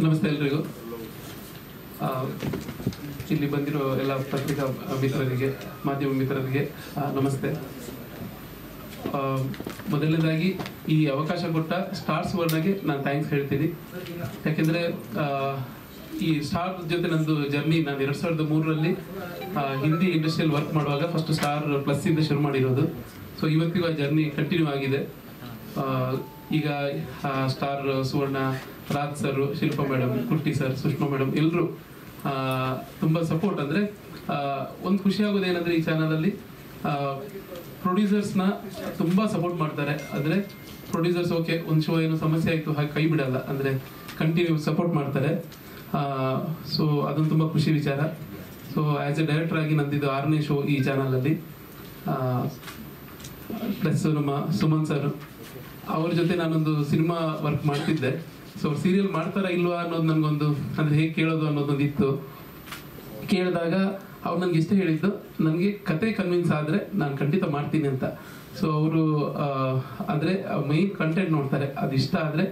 ನಮಸ್ತೆ ಎಲ್ರಿಗೂ. ಇಲ್ಲಿ ಬಂದಿರೋ ಎಲ್ಲ ಪತ್ರಿಕಾ ಮಿತ್ರರಿಗೆ, ಮಾಧ್ಯಮ ಮಿತ್ರರಿಗೆ ನಮಸ್ತೆ. ಮೊದಲನೇದಾಗಿ ಈ ಅವಕಾಶ ಕೊಟ್ಟ ಸ್ಟಾರ್ ಸುವರ್ಣಗೆ ನಾನು ಥ್ಯಾಂಕ್ಸ್ ಹೇಳ್ತೀನಿ. ಯಾಕೆಂದರೆ ಈ ಸ್ಟಾರ್ ಜೊತೆ ನಂದು ಜರ್ನಿ ನಾನು 2003ರಲ್ಲಿ ಹಿಂದಿ ಇಂಡಸ್ಟ್ರಿಯಲ್ಲಿ ವರ್ಕ್ ಮಾಡುವಾಗ ಫಸ್ಟ್ ಸ್ಟಾರ್ ಪ್ಲಸ್ಸಿಂದ ಶುರು ಮಾಡಿರೋದು. ಸೊ ಇವತ್ತಿಗೂ ಆ ಜರ್ನಿ ಕಂಟಿನ್ಯೂ ಆಗಿದೆ. ಈಗ ಸ್ಟಾರ್ ಸುವರ್ಣ, ರಾಜ್ ಸರ್, ಶಿಲ್ಪಾ ಮೇಡಮ್, ಕುಟ್ಟಿ ಸರ್, ಸುಷ್ಮಾ ಮೇಡಮ್ ಎಲ್ಲರೂ ತುಂಬ ಸಪೋರ್ಟ್. ಅಂದರೆ ಒಂದು ಖುಷಿ ಆಗೋದೇನೆಂದರೆ ಈ ಚಾನಲಲ್ಲಿ ಪ್ರೊಡ್ಯೂಸರ್ಸ್ನ ತುಂಬ ಸಪೋರ್ಟ್ ಮಾಡ್ತಾರೆ. ಅಂದರೆ ಪ್ರೊಡ್ಯೂಸರ್ಸ್ ಓಕೆ ಒಂದು ಶೋ ಏನೋ ಸಮಸ್ಯೆ ಆಯಿತು ಹಾಗೆ ಕೈ ಬಿಡಲ್ಲ, ಅಂದರೆ ಕಂಟಿನ್ಯೂ ಸಪೋರ್ಟ್ ಮಾಡ್ತಾರೆ. ಸೊ ಅದೊಂದು ತುಂಬ ಖುಷಿ ವಿಚಾರ. ಸೊ ಆ್ಯಸ್ ಎ ಡೈರೆಕ್ಟರ್ ಆಗಿ ನಂದಿದ್ದು 6ನೇ ಶೋ ಈ ಚಾನಲಲ್ಲಿ. ಪ್ಲಸ್ ನಮ್ಮ ಸುಮನ್ ಸರ್ ಅವ್ರ ಜೊತೆ ನಾನೊಂದು ಸಿನಿಮಾ ವರ್ಕ್ ಮಾಡ್ತಿದ್ದೆ. ಸೊ ಸೀರಿಯಲ್ ಮಾಡ್ತಾರಾ ಇಲ್ವಾ ಅನ್ನೋದು ನನಗೊಂದು, ಅಂದರೆ ಹೇಗೆ ಕೇಳೋದು ಅನ್ನೋದೊಂದು ಇತ್ತು. ಕೇಳಿದಾಗ ಅವ್ರು ನನಗೆ ಇಷ್ಟ ಹೇಳಿದ್ದು, ನನಗೆ ಕತೆ ಕನ್ವಿನ್ಸ್ ಆದರೆ ನಾನು ಖಂಡಿತ ಮಾಡ್ತೀನಿ ಅಂತ. ಸೊ ಅವರು ಅಂದರೆ ಮೈನ್ ಕಂಟೆಂಟ್ ನೋಡ್ತಾರೆ, ಅದು ಇಷ್ಟ ಆದರೆ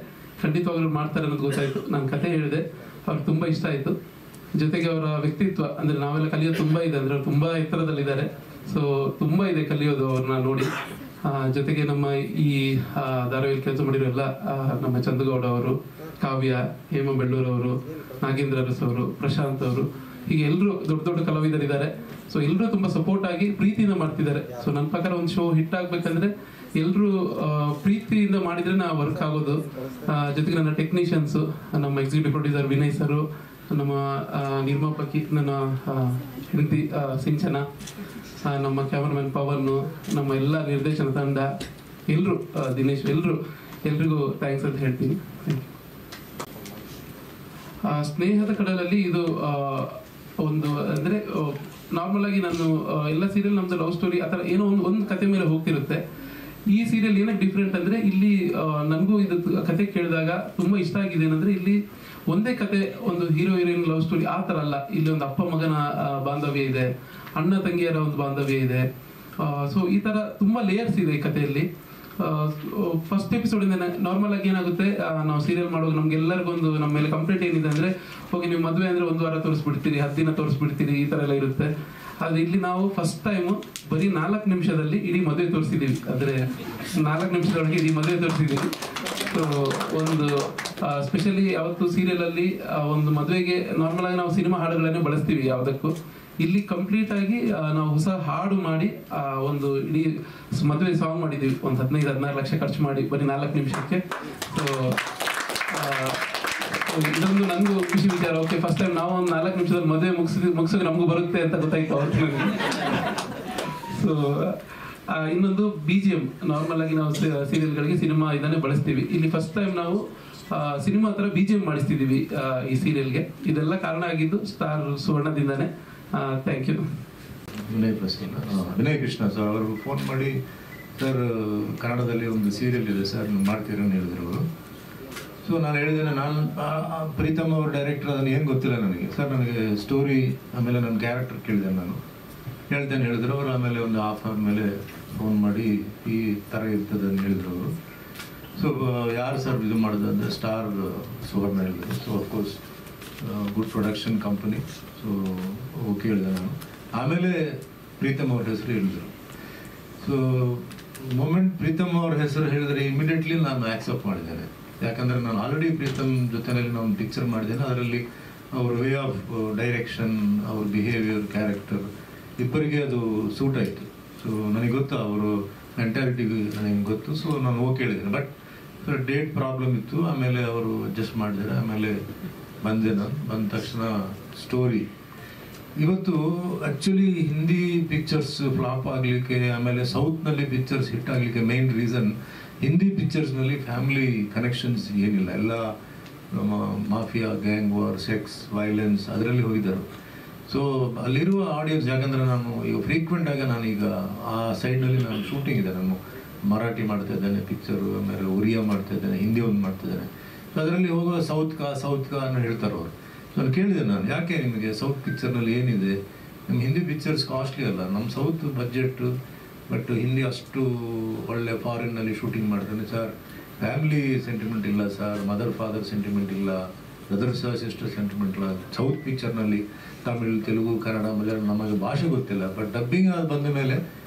ಖಂಡಿತವಾಗ್ಲೂ ಮಾಡ್ತಾರೆ ಅನ್ನೋದು ಗೊತ್ತಾಯಿತು. ನಾನು ಕತೆ ಹೇಳಿದೆ, ಅವ್ರಿಗೆ ತುಂಬ ಇಷ್ಟ ಆಯಿತು. ಜೊತೆಗೆ ಅವರ ವ್ಯಕ್ತಿತ್ವ, ಅಂದರೆ ನಾವೆಲ್ಲ ಕಲಿಯೋದು ತುಂಬ ಇದೆ, ಅಂದರೆ ಅವ್ರು ತುಂಬ ಎತ್ತರದಲ್ಲಿದ್ದಾರೆ. ಸೊ ತುಂಬ ಇದೆ ಕಲಿಯೋದು ಅವ್ರನ್ನ ನೋಡಿ. ಜೊತೆಗೆ ನಮ್ಮ ಈ ಧಾರಾವಾಹಿಯಲ್ಲಿ ಕೆಲಸ ಮಾಡಿರೋ ಎಲ್ಲ ನಮ್ಮ ಚಂದಗೌಡ ಅವರು, ಕಾವ್ಯ, ಹೇಮ ಬೆಳ್ಳೂರವರು, ನಾಗೇಂದ್ರ ಅರಸ್ ಅವರು, ಪ್ರಶಾಂತ್ ಅವರು, ಹೀಗೆ ಎಲ್ಲರೂ ದೊಡ್ಡ ದೊಡ್ಡ ಕಲಾವಿದರಿದ್ದಾರೆ. ಸೊ ಎಲ್ಲರೂ ತುಂಬ ಸಪೋರ್ಟ್ ಆಗಿ ಪ್ರೀತಿಯಿಂದ ಮಾಡ್ತಿದ್ದಾರೆ. ಸೊ ನನ್ನ ಪ್ರಕಾರ ಒಂದು ಶೋ ಹಿಟ್ ಆಗ್ಬೇಕಂದ್ರೆ ಎಲ್ಲರೂ ಪ್ರೀತಿಯಿಂದ ಮಾಡಿದ್ರೆ ನಾವು ವರ್ಕ್ ಆಗೋದು. ಜೊತೆಗೆ ನನ್ನ ಟೆಕ್ನಿಷಿಯನ್ಸು, ನಮ್ಮ ಎಕ್ಸಿಕ್ಯೂಟಿವ್ ಪ್ರೊಡ್ಯೂಸರ್ ವಿನಯ್ ಸರು, ನಮ್ಮ ನಿರ್ಮಾಪಕಿ ನನ್ನ ಹೆಂಡತಿ ಸಿಂಚನ, ನಮ್ಮ ಕ್ಯಾಮರಾಮನ್ ಪವನ್, ನಮ್ಮ ಎಲ್ಲ ನಿರ್ದೇಶನ ತಂಡ ಎಲ್ಲರೂ, ದಿನೇಶ್, ಎಲ್ರಿಗೂ ಥ್ಯಾಂಕ್ಸ್ ಅಂತ ಹೇಳ್ತೀನಿ. ಸ್ನೇಹದ ಕಡಲಲ್ಲಿ ಇದು ಒಂದು, ಅಂದರೆ ನಾರ್ಮಲ್ ಆಗಿ ನಾನು ಎಲ್ಲ ಸೀರಿಯಲ್ ನಮ್ದು ಲವ್ ಸ್ಟೋರಿ ಆ ಥರ ಏನೋ ಒಂದು ಕತೆ ಮೇಲೆ ಹೋಗ್ತಿರುತ್ತೆ. ಈ ಸೀರಿಯಲ್ ಏನಕ್ಕೆ ಡಿಫ್ರೆಂಟ್ ಅಂದರೆ ಇಲ್ಲಿ ನನಗೂ ಇದು ಕತೆ ಕೇಳಿದಾಗ ತುಂಬ ಇಷ್ಟ ಆಗಿದೆ. ಏನಂದರೆ ಇಲ್ಲಿ ಒಂದೇ ಕತೆ, ಒಂದು ಹೀರೋ ಹೀರೋಯಿನ್ ಲವ್ ಸ್ಟೋರಿ ಆ ಥರ ಅಲ್ಲ. ಇಲ್ಲಿ ಒಂದು ಅಪ್ಪ ಮಗನ ಬಾಂಧವ್ಯ ಇದೆ, ಅಣ್ಣ ತಂಗಿಯರ ಒಂದು ಬಾಂಧವ್ಯ ಇದೆ. ಸೊ ಈ ಥರ ತುಂಬ ಲೇಯರ್ಸ್ ಇದೆ ಈ ಕಥೆಯಲ್ಲಿ. ಫಸ್ಟ್ ಎಪಿಸೋಡಿಂದ ನಾರ್ಮಲ್ ಆಗಿ ಏನಾಗುತ್ತೆ, ನಾವು ಸೀರಿಯಲ್ ಮಾಡುವಾಗ ನಮ್ಗೆಲ್ಲರಿಗೊಂದು ನಮ್ಮ ಮೇಲೆ ಕಂಪ್ಲೇಂಟ್ ಏನಿದೆ ಅಂದರೆ, ಹೋಗಿ ನೀವು ಮದುವೆ ಅಂದರೆ 1 ವಾರ ತೋರಿಸ್ಬಿಡ್ತೀರಿ, 10 ದಿನ ತೋರಿಸ್ಬಿಡ್ತೀರಿ, ಈ ಥರ ಎಲ್ಲ ಇರುತ್ತೆ. ಆದರೆ ಇಲ್ಲಿ ನಾವು ಫಸ್ಟ್ ಟೈಮು ಬರೀ 4 ನಿಮಿಷದಲ್ಲಿ ಇಡೀ ಮದುವೆ ತೋರಿಸಿದ್ದೀವಿ. ಅಂದರೆ 4 ನಿಮಿಷದೊಳಗೆ ಇಡೀ ಮದುವೆ ತೋರಿಸಿದ್ದೀವಿ. ಸೊ ಒಂದು ಸ್ಪೆಷಲಿ ಯಾವತ್ತು ಸೀರಿಯಲಲ್ಲಿ ಒಂದು ಮದುವೆಗೆ ನಾರ್ಮಲ್ ಆಗಿ ನಾವು ಸಿನಿಮಾ ಹಾಡುಗಳನ್ನೇ ಬಳಸ್ತೀವಿ ಯಾವುದಕ್ಕೂ. ಇಲ್ಲಿ ಕಂಪ್ಲೀಟ್ ಆಗಿ ನಾವು ಹೊಸ ಹಾಡು ಮಾಡಿ ಒಂದು ಇಡೀ ಮದುವೆ ಸಾಂಗ್ ಮಾಡಿದ್ದೀವಿ. ಒಂದು 15-16 ಲಕ್ಷ ಖರ್ಚು ಮಾಡಿ ಬರೀ 4 ನಿಮಿಷಕ್ಕೆ. ಸೊ ಇದೊಂದು ನನಗೂ ಖುಷಿ ವಿಚಾರ. ಓಕೆ, ಫಸ್ಟ್ ಟೈಮ್ ನಾವು ಒಂದು 4 ನಿಮಿಷದಲ್ಲಿ ಮದುವೆ ಮುಗಿಸೋಕೆ ನಮಗೂ ಬರುತ್ತೆ ಅಂತ ಗೊತ್ತಾಯ್ತು ಅವತ್ತು ನನಗೆ. ಸೊ ಇನ್ನೊಂದು BGM, ನಾರ್ಮಲ್ ಆಗಿ ನಾವು ಸೀರಿಯಲ್ಗಳಿಗೆ ಸಿನಿಮಾ ಇದನ್ನೇ ಬಳಸ್ತೀವಿ. ಇಲ್ಲಿ ಫಸ್ಟ್ ಟೈಮ್ ನಾವು ಸಿನಿಮಾ ಹತ್ರ BGM ಮಾಡಿಸ್ತಿದ್ದೀವಿ ಈ ಸೀರಿಯಲ್ಗೆ. ಇದೆಲ್ಲ ಕಾರಣ ಆಗಿದ್ದು ಸ್ಟಾರ್ ಸುವರ್ಣದಿಂದಾನೆ. Thank you. Vinay Krishna sir ಅವರು ಫೋನ್ ಮಾಡಿ, ಸರ್ ಕನ್ನಡದಲ್ಲಿ ಒಂದು ಸೀರಿಯಲ್ ಇದೆ ಸರ್, ಮಾಡ್ತೀರ ಅಂತ ಹೇಳಿದ್ರು ಅವರು. ಸೊ ನಾನು ಹೇಳಿದ್ದೇನೆ, ನಾನು ಪ್ರೀತಮ್ ಅವ್ರ ಡೈರೆಕ್ಟರ್, ಅದನ್ನು ಏನು ಗೊತ್ತಿಲ್ಲ ನನಗೆ ಸರ್. ನನಗೆ ಸ್ಟೋರಿ ಆಮೇಲೆ ನನ್ನ ಕ್ಯಾರೆಕ್ಟರ್ ಕೇಳಿದೆ, ನಾನು ಹೇಳಿದ್ರು ಅವರು. ಆಮೇಲೆ ಒಂದು ಹಾಫ್ ಅವರ್ ಮೇಲೆ ಫೋನ್ ಮಾಡಿ ಈ ಥರ ಇರ್ತದೆ ಅಂತ ಹೇಳಿದ್ರು ಅವರು. ಸೊ ಯಾರು ಸರ್ ಇದು ಮಾಡೋದು ಅಂದರೆ ಸ್ಟಾರ್ ಸುವರ್ಣ ಹೇಳಿದ್ರು. So of course good production company. So okay ಹೇಳಿದೆ ನಾನು. ಆಮೇಲೆ ಪ್ರೀತಮ್ ಅವ್ರ ಹೆಸರು ಹೇಳಿದ್ರು. ಸೊ ಮೊಮೆಂಟ್ ಪ್ರೀತಮ್ ಅವ್ರ ಹೆಸರು ಹೇಳಿದ್ರೆ ಇಮಿಡಿಯೇಟ್ಲಿ ನಾನು ಆಕ್ಸೆಪ್ಟ್ ಮಾಡಿದ್ದೇನೆ. ಯಾಕಂದರೆ ನಾನು ಆಲ್ರೆಡಿ ಪ್ರೀತಮ್ ಜೊತೆಯಲ್ಲಿ ನಾನು ಪಿಕ್ಚರ್ ಮಾಡಿದ್ದೇನೆ. ಅದರಲ್ಲಿ ಅವ್ರ ವೇ ಆಫ್ ಡೈರೆಕ್ಷನ್, ಅವ್ರ ಬಿಹೇವಿಯರ್, ಕ್ಯಾರೆಕ್ಟರ್ ಇಬ್ಬರಿಗೆ ಅದು ಸೂಟ್ ಆಯಿತು. ಸೊ ನನಗೆ ಗೊತ್ತು ಅವರು ಮೆಂಟಾಲಿಟಿ ನನಗೆ ಗೊತ್ತು. ಸೊ ನಾನು ಓಕೆ ಹೇಳಿದ್ದೇನೆ. ಬಟ್ ಡೇಟ್ ಪ್ರಾಬ್ಲಮ್ ಇತ್ತು. ಆಮೇಲೆ ಅವರು ಅಡ್ಜಸ್ಟ್ ಮಾಡಿದ್ದಾರೆ. ಆಮೇಲೆ ಬಂದೆ. ನಾನು ಬಂದ ತಕ್ಷಣ ಸ್ಟೋರಿ ಇವತ್ತು ಆ್ಯಕ್ಚುಲಿ ಹಿಂದಿ ಪಿಕ್ಚರ್ಸ್ ಫ್ಲಾಪ್ ಆಗಲಿಕ್ಕೆ, ಆಮೇಲೆ ಸೌತ್ನಲ್ಲಿ ಪಿಕ್ಚರ್ಸ್ ಹಿಟ್ ಆಗಲಿಕ್ಕೆ ಮೇನ್ ರೀಸನ್ ಹಿಂದಿ ಪಿಕ್ಚರ್ಸ್ನಲ್ಲಿ ಫ್ಯಾಮಿಲಿ ಕನೆಕ್ಷನ್ಸ್ ಏನಿಲ್ಲ. ಎಲ್ಲ mafia, gang war, sex, violence ಅದರಲ್ಲಿ ಹೋಗಿದ್ದರು. ಸೊ ಅಲ್ಲಿರುವ ಆಡಿಯನ್ಸ್, ಯಾಕಂದರೆ ನಾನು ಈಗ ಫ್ರೀಕ್ವೆಂಟಾಗಿ ನಾನೀಗ ಆ ಸೈಡ್ನಲ್ಲಿ ನಾನು ಶೂಟಿಂಗ್ ಇದೆ. ನಾನು ಮರಾಠಿ ಮಾಡ್ತಾ ಇದ್ದೇನೆ ಪಿಕ್ಚರು, ಆಮೇಲೆ ಒರಿಯಾ ಮಾಡ್ತಾ ಇದ್ದೇನೆ, ಹಿಂದಿ ಒಂದು ಮಾಡ್ತಾ ಇದ್ದೇನೆ. ಸೊ ಅದರಲ್ಲಿ ಹೋಗೋ ಸೌತ್ ಕಾ ಅನ್ನೋ ಹೇಳ್ತಾರೆ ಅವರು. ಸೊ ನಾನು ಕೇಳಿದೆ, ನಾನು ಯಾಕೆ ನಿಮಗೆ ಸೌತ್ ಪಿಕ್ಚರ್ನಲ್ಲಿ ಏನಿದೆ, ನಮ್ಮ ಹಿಂದಿ ಪಿಕ್ಚರ್ಸ್ ಕಾಸ್ಟ್ಲಿ ಅಲ್ಲ, ನಮ್ಮ ಸೌತ್ ಬಜೆಟ್ಟು, ಬಟ್ ಹಿಂದಿ ಅಷ್ಟು ಒಳ್ಳೆ ಫಾರಿನ್ನಲ್ಲಿ ಶೂಟಿಂಗ್ ಮಾಡ್ತಾನೆ ಸರ್. ಫ್ಯಾಮಿಲಿ ಸೆಂಟಿಮೆಂಟ್ ಇಲ್ಲ ಸರ್, ಮದರ್ ಫಾದರ್ ಸೆಂಟಿಮೆಂಟ್ ಇಲ್ಲ, ಬ್ರದರ್ಸ್ ಸಿಸ್ಟರ್ ಸೆಂಟಿಮೆಂಟ್ ಸೌತ್ ಪಿಕ್ಚರ್ನಲ್ಲಿ ತಮಿಳ್, ತೆಲುಗು, ಕನ್ನಡ, ಮಲಯಾಳಂ ನಮಗೆ ಭಾಷೆ ಗೊತ್ತಿಲ್ಲ, ಬಟ್ ಡಬ್ಬಿಂಗ್ ಬಂದ ಮೇಲೆ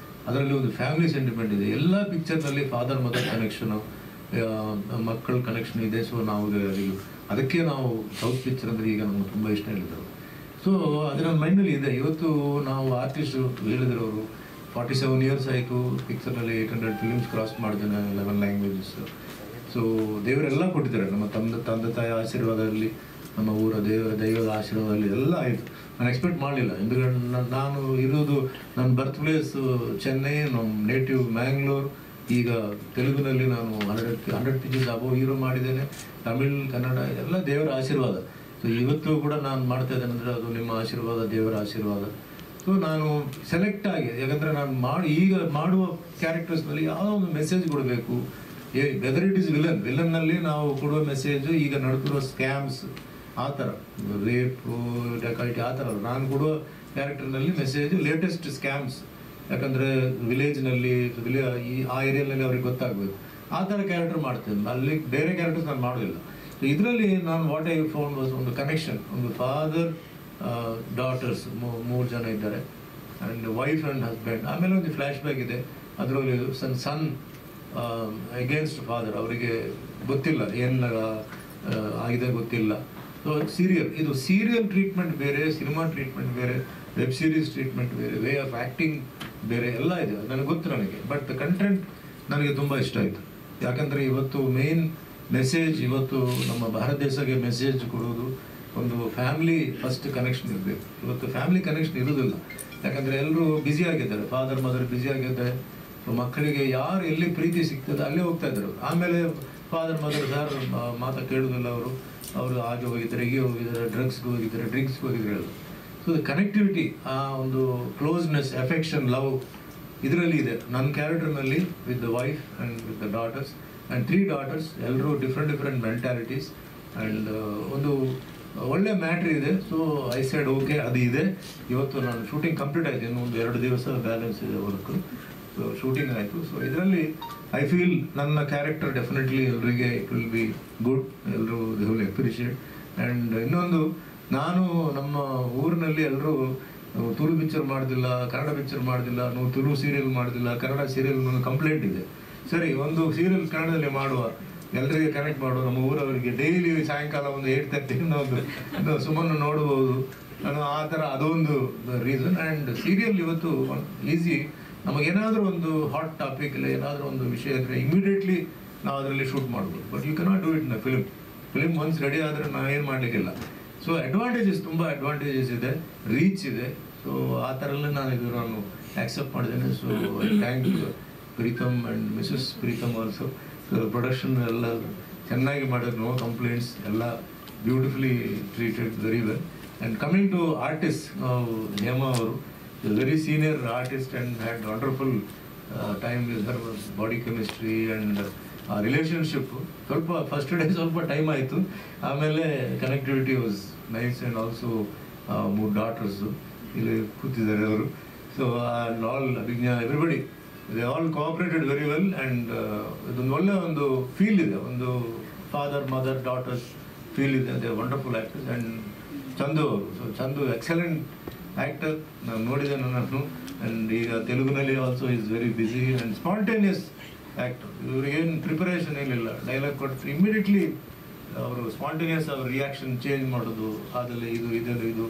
ಅದರಲ್ಲಿ ಒಂದು ಫ್ಯಾಮಿಲಿ ಸೆಂಟಿಮೆಂಟ್ ಇದೆ. ಎಲ್ಲ ಪಿಕ್ಚರ್ನಲ್ಲಿ ಫಾದರ್ ಮದರ್ ಕನೆಕ್ಷನು, ಮಕ್ಕಳ ಕನೆಕ್ಷನ್ ಇದೆ. ಸೊ ನಾವು ಅದಕ್ಕೆ ನಾವು ಸೌತ್ ಪಿಕ್ಚರ್ ಅಂದರೆ ಈಗ ನಮ್ಗೆ ತುಂಬ ಇಷ್ಟ ಹೇಳಿದರು. ಸೊ ಅದು ನನ್ನ ಮೈಂಡಲ್ಲಿ ಇದೆ. ಇವತ್ತು ನಾವು ಆರ್ಟಿಸ್ಟ್ ಹೇಳಿದ್ರು ಅವರು 47 years ಆಯಿತು ಪಿಕ್ಚರ್ನಲ್ಲಿ 800 ಫಿಲ್ಮ್ಸ್ ಕ್ರಾಸ್ ಮಾಡಿದ್ದೇನೆ, 11 ಲ್ಯಾಂಗ್ವೇಜಸ್. ಸೊ ದೇವರೆಲ್ಲ ಕೊಟ್ಟಿದ್ದಾರೆ, ನಮ್ಮ ತಂದೆ ತಾಯಿ ಆಶೀರ್ವಾದದಲ್ಲಿ, ನಮ್ಮ ಊರ ದೈವದ ಆಶೀರ್ವಾದದಲ್ಲಿ ಎಲ್ಲ ಆಯಿತು. ನಾನು ಎಕ್ಸ್ಪೆಕ್ಟ್ ಮಾಡಲಿಲ್ಲ, ఎందుకంటే ನಾನು ಇರೋದು ನನ್ನ ಬರ್ತ್ ಪ್ಲೇಸು ಚೆನ್ನೈ, ನಮ್ಮ ನೇಟಿವ್ ಮ್ಯಾಂಗ್ಳೂರ್. ಈಗ ತೆಲುಗಿನಲ್ಲಿ ನಾನು 100 ಪಿಕ್ಚರ್ಸ್ ಅಬೋವ್ ಹೀರೋ ಮಾಡಿದ್ದೇನೆ, ತಮಿಳ್, ಕನ್ನಡ ಎಲ್ಲ ದೇವರ ಆಶೀರ್ವಾದ. ಸೊ ಇವತ್ತು ಕೂಡ ನಾನು ಮಾಡ್ತಾ ಇದ್ದೇನೆ ಅಂದರೆ ಅದು ನಿಮ್ಮ ಆಶೀರ್ವಾದ, ದೇವರ ಆಶೀರ್ವಾದ. ಸೊ ನಾನು ಸೆಲೆಕ್ಟ್ ಆಗಿ, ಯಾಕಂದರೆ ನಾನು ಈಗ ಮಾಡುವ ಕ್ಯಾರೆಕ್ಟರ್ಸ್ನಲ್ಲಿ ಯಾವುದೋ ಒಂದು ಮೆಸೇಜ್ ಕೊಡಬೇಕು. ವೆದರ್ ಇಟ್ ಇಸ್ ವಿಲನ್ನಲ್ಲಿ ನಾವು ಕೊಡುವ ಮೆಸೇಜು ಈಗ ನಡೆದಿರುವ ಸ್ಕ್ಯಾಮ್ಸ್ ಆ ಥರ, ರೇಪು, ಡಕಾಯಿಟಿ ಆ ಥರ ನಾನು ಕೊಡುವ ಕ್ಯಾರೆಕ್ಟರ್ನಲ್ಲಿ ಮೆಸೇಜು ಲೇಟೆಸ್ಟ್ ಸ್ಕ್ಯಾಮ್ಸ್. ಯಾಕಂದರೆ ವಿಲೇಜ್ನಲ್ಲಿ ಆ ಏರಿಯಾದಲ್ಲಿ ಅವ್ರಿಗೆ ಗೊತ್ತಾಗಬೇಕು, ಆ ಥರ ಕ್ಯಾರೆಕ್ಟರ್ ಮಾಡ್ತೇನೆ. ಅಲ್ಲಿ ಬೇರೆ ಕ್ಯಾರೆಕ್ಟರ್ಸ್ ನಾನು ಮಾಡೋದಿಲ್ಲ. ಸೊ ಇದರಲ್ಲಿ ನಾನು ವಾಟ್ ಐ ಫೌಂಡ್ ವಾಸ್ ಒಂದು ಕನೆಕ್ಷನ್, ಒಂದು ಫಾದರ್ ಡಾಟರ್ಸ್ 3 ಜನ ಇದ್ದಾರೆ, ಆ್ಯಂಡ್ ವೈಫ್ ಆ್ಯಂಡ್ ಹಸ್ಬೆಂಡ್. ಆಮೇಲೆ ಒಂದು ಫ್ಲ್ಯಾಶ್ ಬ್ಯಾಕ್ ಇದೆ, ಅದರಲ್ಲಿ ಸನ್ ಅಗೇನ್ಸ್ಟ್ ಫಾದರ್. ಅವರಿಗೆ ಗೊತ್ತಿಲ್ಲ ಏನು ಆಗಿದೆ, ಗೊತ್ತಿಲ್ಲ. ಸೊ ಇದು ಸೀರಿಯಲ್ ಟ್ರೀಟ್ಮೆಂಟ್ ಬೇರೆ, ಸಿನಿಮಾ ಟ್ರೀಟ್ಮೆಂಟ್ ಬೇರೆ, ವೆಬ್ ಸೀರೀಸ್ ಟ್ರೀಟ್ಮೆಂಟ್ ಬೇರೆ, ವೇ ಆಫ್ ಆ್ಯಕ್ಟಿಂಗ್ ಬೇರೆ ಎಲ್ಲ ಇದೆ. ನನಗೆ ಗೊತ್ತು ನನಗೆ, ಬಟ್ ಕಂಟೆಂಟ್ ನನಗೆ ತುಂಬ ಇಷ್ಟ ಆಯಿತು. ಯಾಕಂದರೆ ಇವತ್ತು ಮೇನ್ ಮೆಸೇಜ್, ಇವತ್ತು ನಮ್ಮ ಭಾರತ ದೇಶಕ್ಕೆ ಮೆಸೇಜ್ ಕೊಡೋದು ಒಂದು ಫ್ಯಾಮಿಲಿ ಫಸ್ಟ್ ಕನೆಕ್ಷನ್ ಇರಬೇಕು. ಇವತ್ತು ಫ್ಯಾಮಿಲಿ ಕನೆಕ್ಷನ್ ಇರೋದಿಲ್ಲ, ಯಾಕಂದರೆ ಎಲ್ಲರೂ ಬ್ಯುಸಿ ಆಗಿದ್ದಾರೆ, ಫಾದರ್ ಮದರ್ ಬ್ಯುಸಿ ಆಗಿದ್ದಾರೆ. ಸೊ ಮಕ್ಕಳಿಗೆ ಯಾರು ಎಲ್ಲಿ ಪ್ರೀತಿ ಸಿಗ್ತದೆ ಅಲ್ಲೇ ಹೋಗ್ತಾ ಇದ್ರು. ಆಮೇಲೆ ಫಾದರ್ ಮದರ್ ಯಾರು ಮಾತಾ ಕೇಳೋದಿಲ್ಲ, ಅವರು ಹಾಗೆ ಹೋಗಿದ್ದಾರೆ, ಹೀಗೆ ಹೋಗಿದ್ದಾರೆ, ಡ್ರಗ್ಸ್ಗೆ ಹೋಗಿದ್ದಾರೆ ಎಲ್ಲ. ಸೊ ಕನೆಕ್ಟಿವಿಟಿ, ಆ ಒಂದು ಕ್ಲೋಸ್ನೆಸ್, ಅಫೆಕ್ಷನ್, ಲವ್ ಇದರಲ್ಲಿ ಇದೆ ನನ್ನ ಕ್ಯಾರೆಕ್ಟರ್ನಲ್ಲಿ. With the wife and with the daughters and 3 daughters, ಎಲ್ಲರೂ ಡಿಫ್ರೆಂಟ್ ಮೆಂಟ್ಯಾಲಿಟೀಸ್. ಆ್ಯಂಡ್ ಒಂದು ಒಳ್ಳೆ ಮ್ಯಾಟ್ರ್ ಇದೆ. ಸೊ ಐ ಸೈಡ್ ಓಕೆ, ಅದು ಇದೆ. ಇವತ್ತು ನಾನು ಶೂಟಿಂಗ್ ಕಂಪ್ಲೀಟ್ ಆಯಿತು, ಇನ್ನು ಒಂದು 2 ದಿವಸ ಬ್ಯಾಲೆನ್ಸ್ ಇದೆ ವರ್ಕು. ಸೊ ಶೂಟಿಂಗ್ ಆಯಿತು. ಸೊ ಇದರಲ್ಲಿ ಐ ಫೀಲ್ ನನ್ನ ಕ್ಯಾರೆಕ್ಟರ್ ಡೆಫಿನೆಟ್ಲಿ ಎಲ್ಲರಿಗೆ ಇಟ್ ವಿಲ್ ಬಿ ಗುಡ್, ಎಲ್ಲರೂ ದೇ ವಿಲ್ ಅಪ್ರಿಷಿಯೇಟ್. ಆ್ಯಂಡ್ ಇನ್ನೊಂದು, ನಾನು ನಮ್ಮ ಊರಿನಲ್ಲಿ ಎಲ್ಲರೂ ತುಳು ಪಿಕ್ಚರ್ ಮಾಡೋದಿಲ್ಲ, ಕನ್ನಡ ಪಿಕ್ಚರ್ ಮಾಡೋದಿಲ್ಲ, ನೀವು ತುಳು ಸೀರಿಯಲ್ ಮಾಡೋದಿಲ್ಲ, ಕನ್ನಡ ಸೀರಿಯಲ್ ಕಂಪ್ಲೇಂಟ್ ಇದೆ. ಸರಿ, ಒಂದು ಸೀರಿಯಲ್ ಕನ್ನಡದಲ್ಲಿ ಮಾಡುವ, ಎಲ್ಲರಿಗೆ ಕನೆಕ್ಟ್ ಮಾಡುವ, ನಮ್ಮ ಊರವರಿಗೆ ಡೈಲಿ ಸಾಯಂಕಾಲ ಒಂದು 8:30 ಒಂದು ಸುಮ್ಮನೆ ನೋಡ್ಬೋದು ಅನ್ನೋ ಆ ಥರ ಅದೊಂದು ರೀಸನ್. ಆ್ಯಂಡ್ ಸೀರಿಯಲ್ ಇವತ್ತು ಈಸಿ, ನಮಗೇನಾದರೂ ಒಂದು ಹಾಟ್ ಟಾಪಿಕ್ ಇಲ್ಲ, ಏನಾದರೂ ಒಂದು ವಿಷಯ ಇದ್ದರೆ ಇಮಿಡಿಯೇಟ್ಲಿ ನಾವು ಅದರಲ್ಲಿ ಶೂಟ್ ಮಾಡ್ಬೋದು. But you cannot do it in film once ready ಆದರೆ ನಾವು ಏನು ಮಾಡಲಿಕ್ಕಿಲ್ಲ. ಸೊ ತುಂಬ ಅಡ್ವಾಂಟೇಜಸ್ ಇದೆ, ರೀಚ್ ಇದೆ. ಸೊ ಆ ಥರ ಎಲ್ಲ ನಾನು ಆಕ್ಸೆಪ್ಟ್ ಮಾಡಿದ್ದೇನೆ. So I thank Pritam and Mrs Pritam also. So production ಎಲ್ಲ ಚೆನ್ನಾಗಿ ಮಾಡಿದ್ರು, ನೋ ಕಂಪ್ಲೇಂಟ್ಸ್, ಎಲ್ಲ beautifully treated, very well. And coming to artist, Hema ಅವರು very senior artist and had wonderful time with her body chemistry and ಆ relationship. ಸ್ವಲ್ಪ first day ಸ್ವಲ್ಪ time ಆಯಿತು, ಆಮೇಲೆ connectivity was nice. And also 3 daughters ಇಲ್ಲಿ ಕೂತಿದ್ದಾರೆ ಅವರು. So all Abhigna, everybody, they all cooperated very well. And ಇದೊಂದು ಒಳ್ಳೆ ಒಂದು ಫೀಲ್ ಇದೆ, ಒಂದು ಫಾದರ್ ಮದರ್ ಡಾಟರ್ಸ್ ಫೀಲ್ ಇದೆ. They wonderful actors. And Chandu ಅವರು, ಸೊ ಚಂದು ಎಕ್ಸಲೆಂಟ್ ಆ್ಯಕ್ಟರ್, ನಾನು ನೋಡಿದ್ದೇನೆ ನಾನು. ಆ್ಯಂಡ್ ಈಗ ತೆಲುಗಿನಲ್ಲಿ also is very busy and spontaneous actor. ಇವ್ರಿಗೇನು ಪ್ರಿಪರೇಷನ್ ಏನಿಲ್ಲ, ಡೈಲಾಗ್ ಕೊಟ್ಟು ಇಮ್ಮಿಡಿಯೇಟ್ಲಿ ಅವರು ಸ್ಪಾಂಟೇನಿಯಸ್ ಅವ್ರ ರಿಯಾಕ್ಷನ್ ಚೇಂಜ್ ಮಾಡೋದು, ಅದೆಲ್ಲ ಇದು.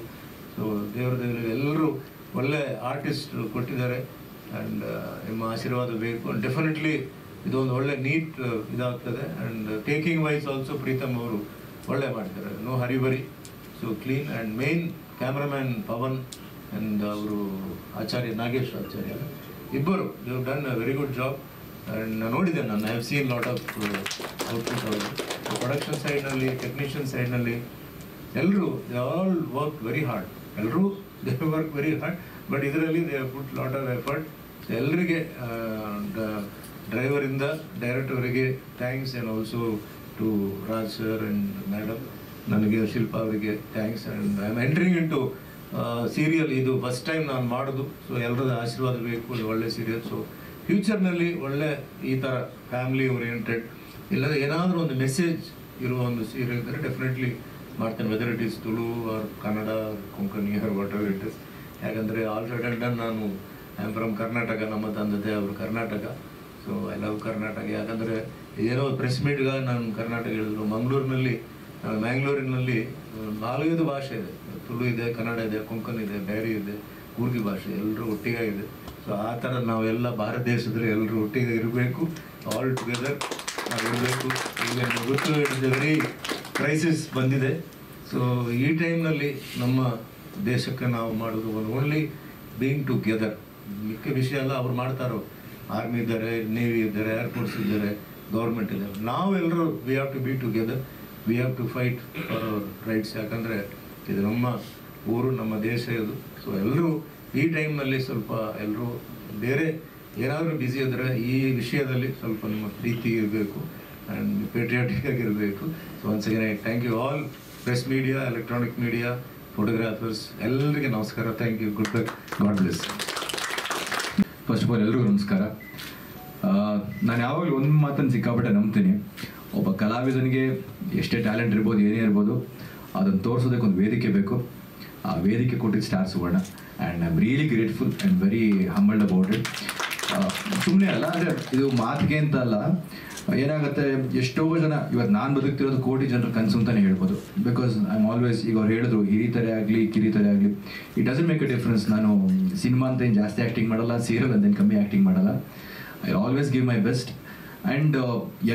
ಸೊ ದೇವರಲ್ಲಿ ಎಲ್ಲರೂ ಒಳ್ಳೆ ಆರ್ಟಿಸ್ಟ್ ಕೊಟ್ಟಿದ್ದಾರೆ. ಆ್ಯಂಡ್ ನಿಮ್ಮ ಆಶೀರ್ವಾದ ಬೇಕು. ಆ್ಯಂಡ್ ಡೆಫಿನೆಟ್ಲಿ ಇದೊಂದು ಒಳ್ಳೆ ನೀಟ್ ಇದಾಗ್ತದೆ. And taking wise also Pritam ಅವರು ಒಳ್ಳೆ ಮಾಡ್ತಾರೆ, no hurry burry, so clean. And main cameraman Pavan and ಅವರು ನಾಗೇಶ್ ಆಚಾರ್ಯ, ಇಬ್ಬರು they have done a very good job. And ನಾನು ನೋಡಿದ್ದೇನೆ, ನಾನು I have seen lot of output ಅವರು. ಪ್ರೊಡಕ್ಷನ್ ಸೈಡ್ನಲ್ಲಿ, ಟೆಕ್ನಿಷಿಯನ್ ಸೈಡ್ನಲ್ಲಿ ಎಲ್ಲರೂ they all work very hard. ಎಲ್ಲರೂ they work very hard. But ಇದರಲ್ಲಿ they put lot of effort. ಎಲ್ಲರಿಗೆ, ಡ್ರೈವರಿಂದ ಡೈರೆಕ್ಟರ್ವರೆಗೆ thanks. And also to Raj sir and madam, ನನಗೆ ಶಿಲ್ಪಾ ಅವರಿಗೆ thanks. And I am entering in to serial, ಇದು ಫಸ್ಟ್ ಟೈಮ್ ನಾನು ಮಾಡೋದು. ಸೊ ಎಲ್ಲರದ ಆಶೀರ್ವಾದ ಬೇಕು, ಇದು ಒಳ್ಳೆ ಸೀರಿಯಲ್. ಸೊ ಫ್ಯೂಚರ್ನಲ್ಲಿ ಒಳ್ಳೆ ಈ ಥರ ಫ್ಯಾಮಿಲಿ ಓರಿಯೆಂಟೆಡ್, ಇಲ್ಲದೆ ಏನಾದರೂ ಒಂದು ಮೆಸೇಜ್ ಇರುವ ಒಂದು ಸೀರಿಯಲ್ ಇದ್ದರೆ ಡೆಫಿನೆಟ್ಲಿ ಮಾಡ್ತೇನೆ, whether it is Tulu or Kannada Konkani or whatever it is. ಯಾಕಂದರೆ ಆಲ್ ಸೈಡ್ ಆ್ಯಂಡ್ ಡನ್ ನಾನು ಐ ಆಮ್ ಫ್ರಮ್ ಕರ್ನಾಟಕ, ನಮ್ಮ ತಂದೆ ಅವರು Karnataka. So I love Karnataka. ಯಾಕಂದರೆ ಏನೋ ಪ್ರೆಸ್ ಮೀಟ್ಗೆ ನಾನು ಕರ್ನಾಟಕ ಹೇಳಿದ್ರು. ಮ್ಯಾಂಗ್ಳೂರಿನಲ್ಲಿ 4-5 ಭಾಷೆ ಇದೆ, ತುಳು ಇದೆ, ಕನ್ನಡ ಇದೆ, ಕೊಂಕಣಿ ಇದೆ, ಬ್ಯಾರಿ ಇದೆ, ಕೂರ್ಗಿ ಭಾಷೆ, ಎಲ್ಲರೂ ಒಟ್ಟಿಗೆ ಇದೆ. ಸೊ ಆ ಥರ ನಾವೆಲ್ಲ ಭಾರತ ದೇಶದಲ್ಲಿ ಎಲ್ಲರೂ ಒಟ್ಟಿಗೆ ಇರಬೇಕು, ಆಲ್ ಟುಗೆದರ್ ನಾವು ಇರಬೇಕು. ಈಗ ಗೊತ್ತು, ಇಟ್ಸ್ ಎ ವೆರಿ ಕ್ರೈಸಿಸ್ ಬಂದಿದೆ. ಸೊ ಈ ಟೈಮ್ನಲ್ಲಿ ನಮ್ಮ ದೇಶಕ್ಕೆ ನಾವು ಮಾಡೋದು ಓನ್ಲಿ ಬೀಯಿಂಗ್ ಟುಗೆದರ್. ಮಿಕ್ಕ ವಿಷಯ ಎಲ್ಲ ಅವ್ರು ಮಾಡ್ತಾರೋ, ಆರ್ಮಿ ಇದ್ದಾರೆ, ನೇವಿ ಇದ್ದಾರೆ, ಏರ್ಫೋರ್ಸ್ ಇದ್ದಾರೆ, ಗೌರ್ಮೆಂಟ್ ಇದ್ದಾರೆ. ನಾವೆಲ್ಲರೂ we have to be together, we have to fight for our rights. ಯಾಕಂದರೆ ಇದು ನಮ್ಮ ಊರು, ನಮ್ಮ ದೇಶ ಇದು. ಸೊ ಎಲ್ಲರೂ ಈ ಟೈಮ್ನಲ್ಲಿ ಸ್ವಲ್ಪ ಎಲ್ಲರೂ ಬೇರೆ ಏನಾದರೂ ಬ್ಯುಸಿ ಇದ್ದರೆ ಈ ವಿಷಯದಲ್ಲಿ ಸ್ವಲ್ಪ ನಮ್ಮ ಪ್ರೀತಿ ಇರಬೇಕು ಆ್ಯಂಡ್ ಪೇಟ್ರಿಯಾಟಿಕ್ ಆಗಿರಬೇಕು. So once again I thank you all press media, electronic media, photographers, ಎಲ್ಲರಿಗೆ ನಮಸ್ಕಾರ. Thank you. Good luck. God bless. First of all ಎಲ್ರಿಗೂ ನಮಸ್ಕಾರ. ನಾನು ಯಾವಾಗಲೂ ಒಂದು ಮಾತನ್ನು ಸಿಕ್ಕಾಪಟ್ಟೆ ನಂಬ್ತೀನಿ, ಒಬ್ಬ ಕಲಾವಿದನಿಗೆ ಎಷ್ಟೇ ಟ್ಯಾಲೆಂಟ್ ಇರ್ಬೋದು, ಏನೇ ಇರ್ಬೋದು, ಅದನ್ನು ತೋರಿಸೋದಕ್ಕೆ ಒಂದು ವೇದಿಕೆ ಬೇಕು. ಆ ವೇದಿಕೆ ಕೊಟ್ಟಿದ್ದು star Suvarna and I am really grateful and very humbled about it. ಸುಮ್ಮನೆ ಅಲ್ಲ, ಅಂದರೆ ಇದು ಮಾತಿಗೆ ಅಂತ ಅಲ್ಲ, ಏನಾಗುತ್ತೆ ಎಷ್ಟೋ ಜನ ಇವತ್ತು ನಾನು ಬದುಕ್ತಿರೋದು ಕೋಟಿ ಜನರ ಕನಸು ಅಂತಲೇ ಹೇಳ್ಬೋದು. ಬಿಕಾಸ್ ಐ ಆಮ್ ಆಲ್ವೇಸ್, ಈಗ ಅವ್ರು ಹೇಳಿದ್ರು ಹಿರಿತರೆ ಆಗಲಿ ಕಿರಿತರೆ ಆಗಲಿ, it doesn't make a difference. ನಾನು ಸಿನಿಮಾ ಅಂತ ಏನು ಜಾಸ್ತಿ ಆ್ಯಕ್ಟಿಂಗ್ ಮಾಡಲ್ಲ, ಸೀರಿಯಲ್ ಅಂತೇನು ಕಮ್ಮಿ ಆ್ಯಕ್ಟಿಂಗ್ ಮಾಡಲ್ಲ. I always give my best. And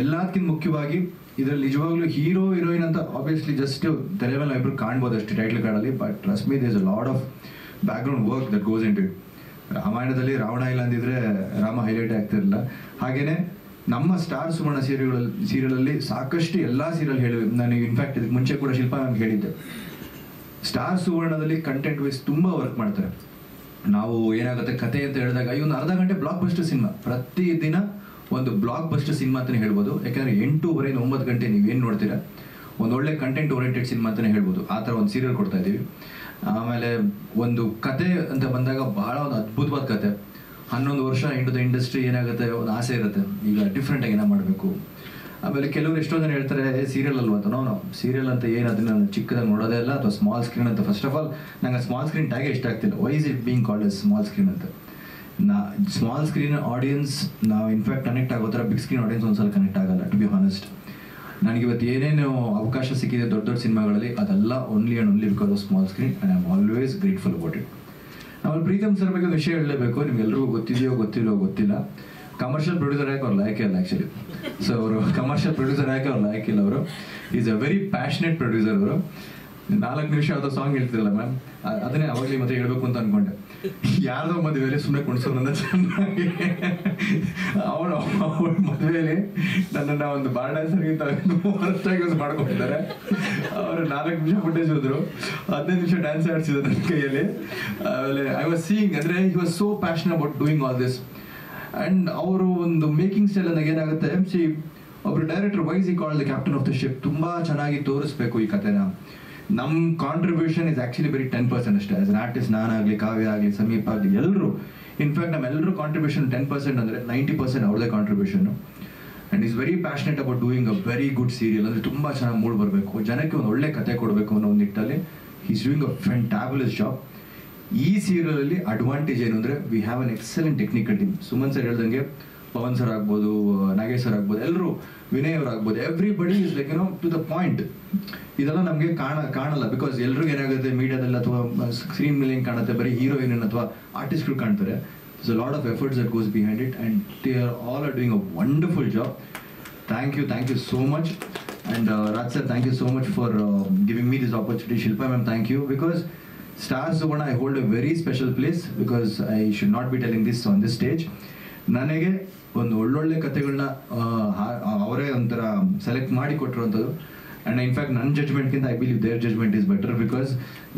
ಎಲ್ಲದಕ್ಕಿಂತ ಮುಖ್ಯವಾಗಿ ಇದರಲ್ಲಿ ನಿಜವಾಗ್ಲೂ ಹೀರೋ ಹೀರೋಯಿನ್ ಅಂತ ಆಬ್ವಿಯಸ್ಲಿ ಜಸ್ಟ್ ತಲೆ ಮೇಲೆ ಇಬ್ಬರು ಕಾಣ್ಬೋದು ಅಷ್ಟೇ ಟೈಟ್ಲ್ ಕಾರ್ಡಲ್ಲಿ. But trust me, there is a lot of background work that goes into it. ರಾಮಾಯಣದಲ್ಲಿ ರಾವಣ ಇಲ್ಲ ಅಂದಿದ್ರೆ ರಾಮ ಹೈಲೈಟ್ ಆಗ್ತಿರಲಿಲ್ಲ. ಹಾಗೆಯೇ ನಮ್ಮ ಸ್ಟಾರ್ ಸುವರ್ಣ ಸೀರಿಯಲಲ್ಲಿ ಸಾಕಷ್ಟು ಎಲ್ಲ ಸೀರಿಯಲ್ ಹೇಳಿವೆ. ನಾನು ಇನ್ಫ್ಯಾಕ್ಟ್ ಇದಕ್ಕೆ ಮುಂಚೆ ಕೂಡ ಶಿಲ್ಪಾ ಮ್ಯಾಮ್ ಹೇಳಿದ್ದೆ, ಸ್ಟಾರ್ ಸುವರ್ಣದಲ್ಲಿ ಕಂಟೆಂಟ್ ವೈಸ್ ತುಂಬ ವರ್ಕ್ ಮಾಡ್ತಾರೆ. ನಾವು ಏನಾಗುತ್ತೆ ಕತೆ ಅಂತ ಹೇಳಿದಾಗ ಈ ಒಂದು ಅರ್ಧ ಗಂಟೆ ಬ್ಲಾಕ್ ಬಸ್ಟರ್ ಸಿನಿಮಾ, ಪ್ರತಿದಿನ ಒಂದು ಬ್ಲಾಕ್ ಬಸ್ಟರ್ ಸಿನಿಮಾ ಅಂತಲೇ ಹೇಳ್ಬೋದು. ಯಾಕೆಂದರೆ 8:30 9 ಗಂಟೆ ನೀವೇನು ನೋಡ್ತೀರಾ, ಒಂದೊಳ್ಳೆ ಕಂಟೆಂಟ್ ಓರಿಯೆಂಟೆಡ್ ಸಿನಿಮಾ ಅಂತಲೇ ಹೇಳ್ಬೋದು. ಆ ಥರ ಒಂದು ಸೀರಿಯಲ್ ಕೊಡ್ತಾ ಇದ್ದೀವಿ. ಆಮೇಲೆ ಒಂದು ಕತೆ ಅಂತ ಬಂದಾಗ ಬಹಳ ಒಂದು ಅದ್ಭುತವಾದ ಕತೆ. 11 ವರ್ಷ ಇಂಟು ದ ಇಂಡಸ್ಟ್ರಿ, ಏನಾಗುತ್ತೆ ಒಂದು ಆಸೆ ಇರುತ್ತೆ ಈಗ ಡಿಫ್ರೆಂಟಾಗಿ ಏನೋ ಮಾಡಬೇಕು. ಆಮೇಲೆ ಕೆಲವರು ಎಷ್ಟೋ ಜನ ಹೇಳ್ತಾರೆ ಸೀರಿಯಲ್ ಅಲ್ವಾ ಅಂತ. ನಾವು ಸೀರಿಯಲ್ ಅಂತ ಏನು ಅದನ್ನು ಚಿಕ್ಕದಾಗಿ ನೋಡೋದೇ ಇಲ್ಲ, ಅಥವಾ ಸ್ಮಾಲ್ ಸ್ಕ್ರೀನ್ ಅಂತ. ಫಸ್ಟ್ ಆಫ್ ಆಲ್ ನಂಗೆ ಸ್ಮಾಲ್ ಸ್ಕ್ರೀನ್ ಟ್ಯಾಗೇ ಇಷ್ಟ ಆಗ್ತಿಲ್ಲ. Why is it being called as small screen ಅಂತ? ಸ್ಮಾಲ್ ಸ್ಕ್ರೀನ್ ಆಡಿಯನ್ಸ್ ನಾವು ಇನ್ಫ್ಯಾಕ್ಟ್ ಕನೆಕ್ಟ್ ಆಗೋ ಥರ ಬಿಗ್ ಸ್ಕ್ರೀನ್ ಆಡಿಯನ್ಸ್ ಒಂದ್ಸಲ ಕನೆಕ್ಟ್ ಆಗಲ್ಲ, ಟು ಬಿ ಹಾನೆಸ್ಟ್. ನನಗಿವತ್ತು ಏನೇನು ಅವಕಾಶ ಸಿಕ್ಕಿದೆ ದೊಡ್ಡ ದೊಡ್ಡ ಸಿನಿಮಾಗಳಲ್ಲಿ, ಅದೆಲ್ಲ only and only because of small screen. And I am always grateful about it. ಆಮೇಲೆ ಪ್ರೀತಮ್ ಸರ್ ಬಗ್ಗೆ ವಿಷಯ ಹೇಳಲೇಬೇಕು. ನಿಮ್ಗೆಲ್ರಿಗೂ ಗೊತ್ತಿದೆಯೋ ಗೊತ್ತಿಲ್ಲ, ಕಮರ್ಷಿಯಲ್ ಪ್ರೊಡ್ಯೂಸರ್ ಯಾಕೆ ಅವ್ರು ಲಾಯಕ್ ಇಲ್ಲ ಆ್ಯಕ್ಚುಲಿ. ಸೊ ಅವರು ಕಮರ್ಷಿಯಲ್ ಪ್ರೊಡ್ಯೂಸರ್ ಯಾಕೆ ಅವ್ರು ಲಾಯಕ್ ಇಲ್ಲ. ಅವರು is a very passionate producer. ಅವರು 4 ನಿಮಿಷ ಯಾವುದೋ ಸಾಂಗ್ ಹೇಳ್ತಿರಲ್ಲ ಮ್ಯಾಮ್, ಅದನ್ನೇ ಅವಾಗಲೇ ಮತ್ತೆ ಹೇಳ್ಬೇಕು ಅಂತ ಅನ್ಕೊಂಡೆ. ಯಾರ್ದೋ ಮದುವೆಯಲ್ಲಿ ಸುಮ್ಮನೆ ಕುಣಿಸೋದನ್ನ ಚೆನ್ನಾಗಿ ಅವಳ ಮದುವೆಯಲ್ಲಿ ನನ್ನನ್ನು ಒಂದು ಬಾರ್ ಡ್ಯಾನ್ಸರ್ಗಿಂತ ವರ್ಸ್ಟಾಗಿ ಯೂಸ್ ಮಾಡ್ಕೊಂಡಿದ್ದಾರೆ. ಅವರು 4 ನಿಮಿಷ ಫುಟೇಜ್ ಹೋದ್ರು, 15 ನಿಮಿಷ ಡ್ಯಾನ್ಸ್ ಆಡಿಸಿದ್ರು ನನ್ನ ಕೈಯಲ್ಲಿ. ಆಮೇಲೆ ಐ ವಾಸ್ ಸೀಯಿಂಗ್, ಅಂದರೆ he was so passion about doing all this. And ಅವರು ಒಂದು ಮೇಕಿಂಗ್ ಸ್ಟೈಲ್ ಅಂದಾಗ ಏನಾಗುತ್ತೆ, ಒಬ್ರು ಡೈರೆಕ್ಟರ್ ವೈಸ್ ಈ called the captain of the ship. ತುಂಬ ಚೆನ್ನಾಗಿ ತೋರಿಸ್ಬೇಕು ಈ ಕಥೆನ. ನಮ್ಮ ಕಾಂಟ್ರಿಬ್ಯೂಷನ್ ಇಸ್ ಆ್ಯಕ್ಚುಲಿ ಬರೀ 10% ಅಷ್ಟೇ. ಆಸ್ ಅನ್ ಆರ್ಟಿಸ್ಟ್ ನಾನಾಗಲಿ, ಕಾವ್ಯ ಆಗಲಿ, ಸಮೀಪ ಆಗಲಿ, ಎಲ್ಲರೂ ಇನ್ಫ್ಯಾಕ್ಟ್ ನಮ್ಮೆಲ್ಲರೂ ಕಾಂಟ್ರಿಬ್ಯೂಷನ್ 10% ಅಂದರೆ 90% ಅವ್ರದೇ contribution. And is very passionate about doing a very good serial. ಅಂದರೆ ತುಂಬ ಚೆನ್ನಾಗಿ ಮೂಡ್ ಬರಬೇಕು, ಜನಕ್ಕೆ ಒಂದು ಒಳ್ಳೆ ಕತೆ ಕೊಡಬೇಕು ಅನ್ನೋ ಒಂದು ನಿಟ್ಟಲ್ಲಿ ಈಸ್ ಡೂಯಿಂಗ್ ಅ ಫ್ಯಾಂಟಾಬುಲಸ್ ಜಾಬ್. ಈ ಸೀರಿಯಲಲ್ಲಿ ಅಡ್ವಾಂಟೇಜ್ ಏನು ಅಂದರೆ we have an excellent technical team. Suman sir ಹೇಳ್ದಂಗೆ ಪವನ್ ಸರ್ ಆಗ್ಬೋದು, ನಾಗೇಶ್ ಸರ್ ಆಗ್ಬೋದು, ಎಲ್ಲರೂ, ವಿನಯ್ ಅವ್ರು ಆಗ್ಬೋದು, everybody is like to the point. ಇದೆಲ್ಲ ನಮಗೆ ಕಾಣಲ್ಲ ಬಿಕಾಸ್ ಎಲ್ರಿಗೂ ಏನಾಗುತ್ತೆ ಮೀಡಿಯಾದಲ್ಲಿ ಅಥವಾ ಸ್ಕ್ರೀನ್ ಮೇಲೆ ಹೆಂಗೆ ಕಾಣುತ್ತೆ, ಬರೀ ಹೀರೋಯಿನ್ ಅಥವಾ ಆರ್ಟಿಸ್ಟ್ಗಳು ಕಾಣ್ತಾರೆ. there's a lot of efforts that goes behind it and they all are doing a wonderful job. Thank you so much. And Raj sir, thank you so much for giving me this opportunity. Shilpa ma'am, thank you, because Star Suvarna I hold a very special place because I should not be telling this on this stage. ನನಗೆ ಒಂದು ಒಳ್ಳೊಳ್ಳೆ ಕಥೆಗಳನ್ನ ಅವರೇ ಒಂಥರ select ಮಾಡಿ ಕೊಟ್ಟಿರುವಂಥದ್ದು. And in fact ನನ್ನ ಜಡ್ಜ್ಮೆಂಟ್ಗಿಂತ I believe their judgment is better because